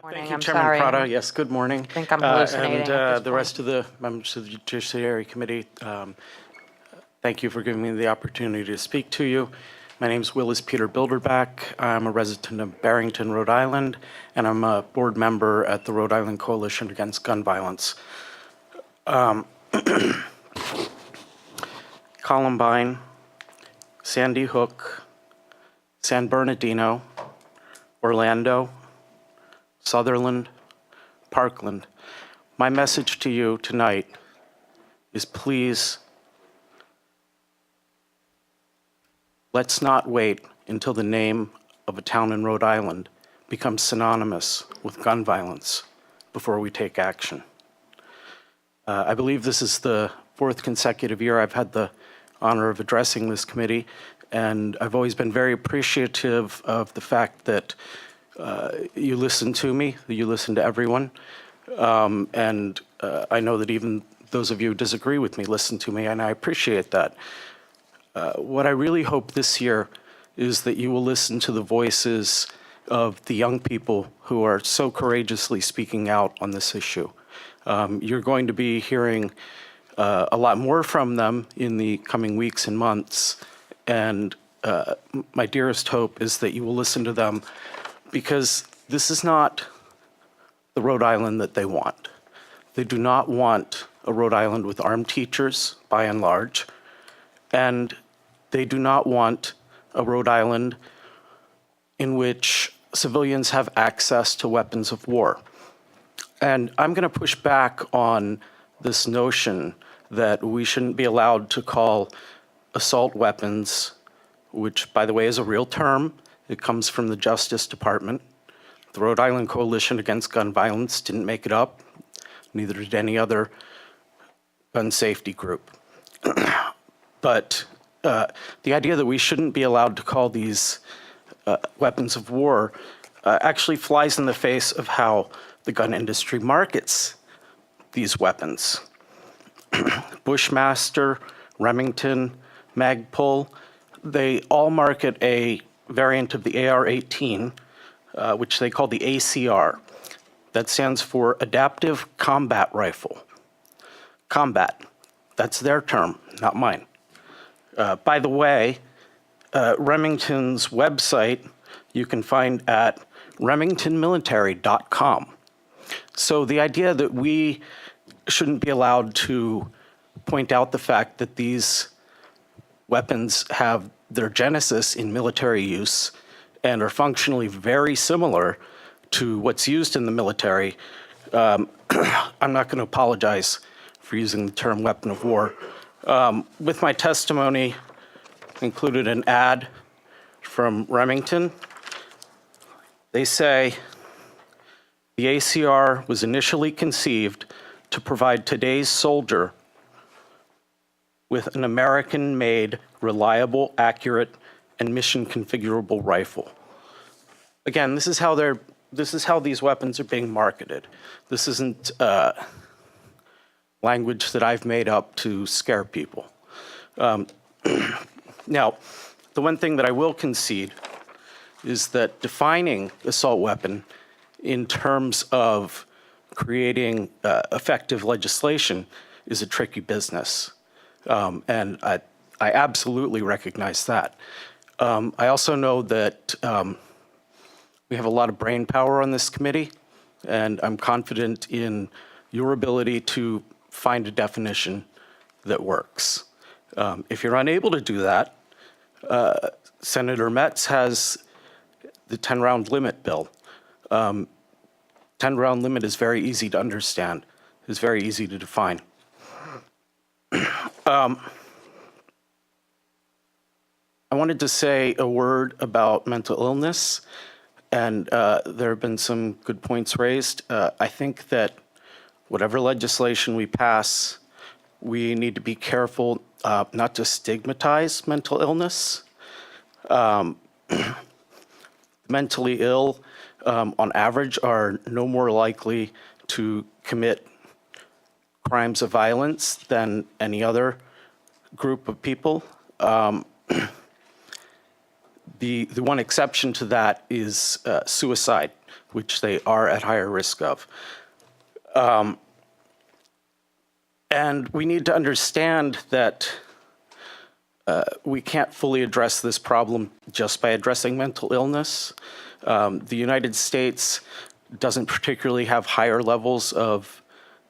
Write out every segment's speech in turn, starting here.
Morning, Thank you, I'm Chairman sorry. Prada. Yes, good morning. I think I'm hallucinating And at this the point. rest of the members of the Judiciary Committee, thank you for giving me the opportunity to speak to you. My name is Willis Peter Bilderback. I'm a resident of Barrington, Rhode Island, and I'm a board member at the Rhode Island Coalition Against Gun Violence. Columbine, Sandy Hook, San Bernardino, Orlando, Sutherland, Parkland. My message to you tonight is please, let's not wait until the name of a town in Rhode Island becomes synonymous with gun violence before we take action. I believe this is the fourth consecutive year I've had the honor of addressing this committee, and I've always been very appreciative of the fact that you listen to me, that you listen to everyone, and I know that even those of you who disagree with me listen to me, and I appreciate that. What I really hope this year is that you will listen to the voices of the young people who are so courageously speaking out on this issue. You're going to be hearing a lot more from them in the coming weeks and months, and my dearest hope is that you will listen to them, because this is not the Rhode Island that they want. They do not want a Rhode Island with armed teachers, by and large, and they do not want a Rhode Island in which civilians have access to weapons of war. And I'm going to push back on this notion that we shouldn't be allowed to call assault weapons, which, by the way, is a real term. It comes from the Justice Department. The Rhode Island Coalition Against Gun Violence didn't make it up, neither did any other gun safety group. But the idea that we shouldn't be allowed to call these weapons of war actually flies in the face of how the gun industry markets these weapons. Bushmaster, Remington, Magpul, they all market a variant of the AR-18, which they call the ACR. That stands for Adaptive Combat Rifle. Combat, that's their term, not mine. By the way, Remington's website you can find at remingtonmilitary.com. So the idea that we shouldn't be allowed to point out the fact that these weapons have their genesis in military use and are functionally very similar to what's used in the military, I'm not going to apologize for using the term weapon of war. With my testimony included an ad from Remington. They say, the ACR was initially conceived to provide today's soldier with an American-made, reliable, accurate, and mission-configurable rifle. Again, this is how these weapons are being marketed. This isn't language that I've made up to scare people. Now, the one thing that I will concede is that defining assault weapon in terms of creating effective legislation is a tricky business. And I absolutely recognize that. I also know that we have a lot of brain power on this committee, and I'm confident in your ability to find a definition that works. If you're unable to do that, Senator Metz has the 10-round limit bill. 10-round limit is very easy to understand. It's very easy to define. I wanted to say a word about mental illness, and there have been some good points raised. I think that whatever legislation we pass, we need to be careful not to stigmatize mental illness. Mentally ill, on average, are no more likely to commit crimes of violence than any other group of people. The one exception to that is suicide. which they are at higher risk of. And we need to understand that we can't fully address this problem just by addressing mental illness. The United States doesn't particularly have higher levels of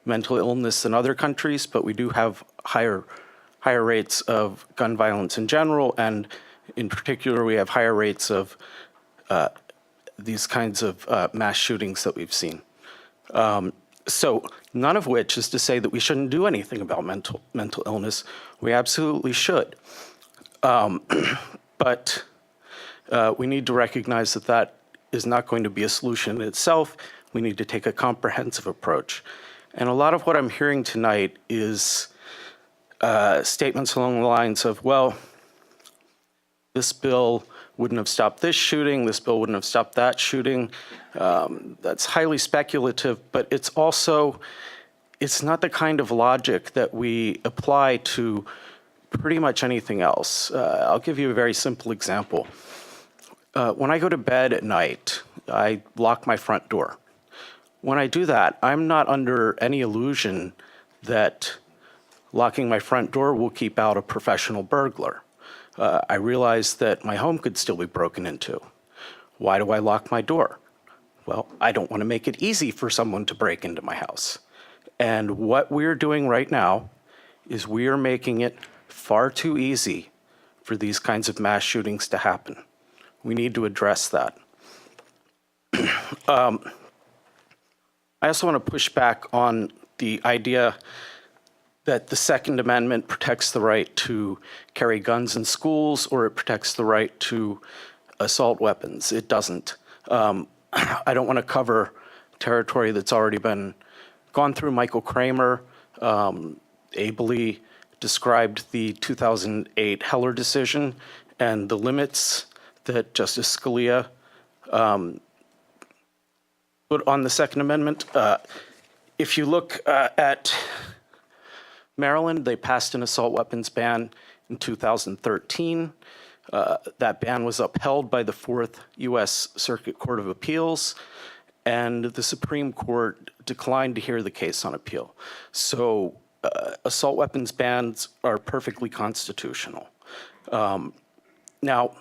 mental illness than other countries, but we do have higher rates of gun violence in general, and in particular, we have higher rates of these kinds of mass shootings that we've seen. So none of which is to say that we shouldn't do anything about mental illness. We absolutely should. But we need to recognize that that is not going to be a solution in itself. We need to take a comprehensive approach. And a lot of what I'm hearing tonight is statements along the lines of, well, this bill wouldn't have stopped this shooting, this bill wouldn't have stopped that shooting. That's highly speculative, but it's not the kind of logic that we apply to pretty much anything else. I'll give you a very simple example. When I go to bed at night, I lock my front door. When I do that, I'm not under any illusion that locking my front door will keep out a professional burglar. I realize that my home could still be broken into. Why do I lock my door? Well, I don't want to make it easy for someone to break into my house. And what we're doing right now is we are making it far too easy for these kinds of mass shootings to happen. We need to address that. I also want to push back on the idea that the Second Amendment protects the right to carry guns in schools or it protects the right to assault weapons. It doesn't. I don't want to cover territory that's already been gone through. Michael Kramer ably described the 2008 Heller decision and the limits that Justice Scalia put on the Second Amendment. If you look at Maryland, they passed an assault weapons ban in 2013. That ban was upheld by the Fourth U.S. Circuit Court of Appeals, and the Supreme Court declined to hear the case on appeal. So assault weapons bans are perfectly constitutional. Now,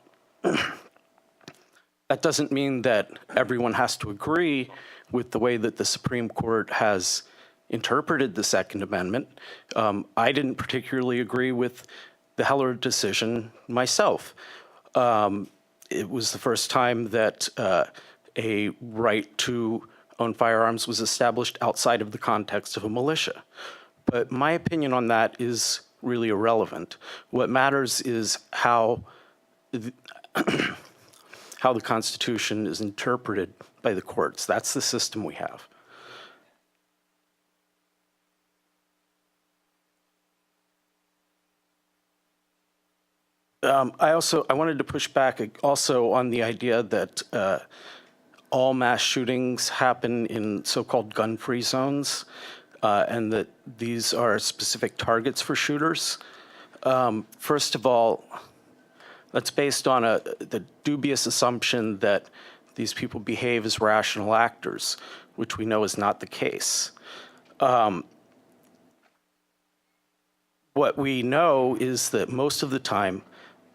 that doesn't mean that everyone has to agree with the way that the Supreme Court has interpreted the Second Amendment. I didn't particularly agree with the Heller decision myself. It was the first time that a right to own firearms was established outside of the context of a militia. But my opinion on that is really irrelevant. What matters is how the Constitution is interpreted by the courts. That's the system we have. I wanted to push back also on the idea that all mass shootings happen in so-called gun-free zones, and that these are specific targets for shooters. First of all, that's based on the dubious assumption that these people behave as rational actors, which we know is not the case. What we know is that most of the time,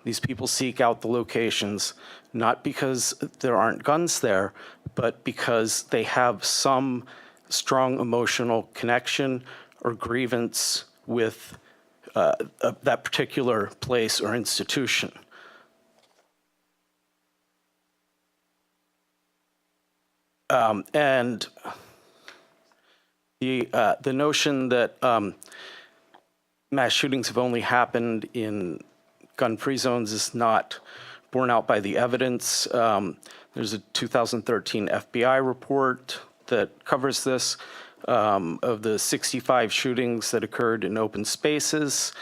these people seek out the locations not because there aren't guns there, but because they have some strong emotional connection or grievance with that particular place or institution. And the notion that mass shootings have only happened in gun-free zones is not borne out by the evidence. There's a 2013 FBI report that covers this. Of the 65 shootings that occurred in open spaces,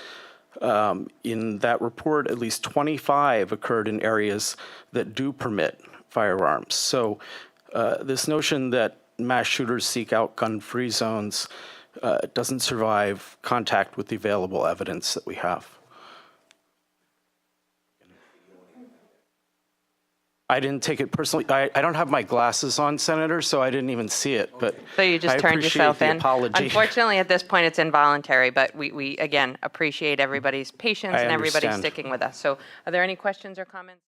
in that report, at least 25 occurred in areas that do permit firearms. So this notion that mass shooters seek out gun-free zones doesn't survive contact with the available evidence that we have. I didn't take it personally. I don't have my glasses on, Senator, so I didn't even see it, but So you just I turned appreciate yourself the in. apology. Unfortunately, at this point, it's involuntary, but we again appreciate everybody's patience I and everybody understand. sticking with us. So are there any questions or comments?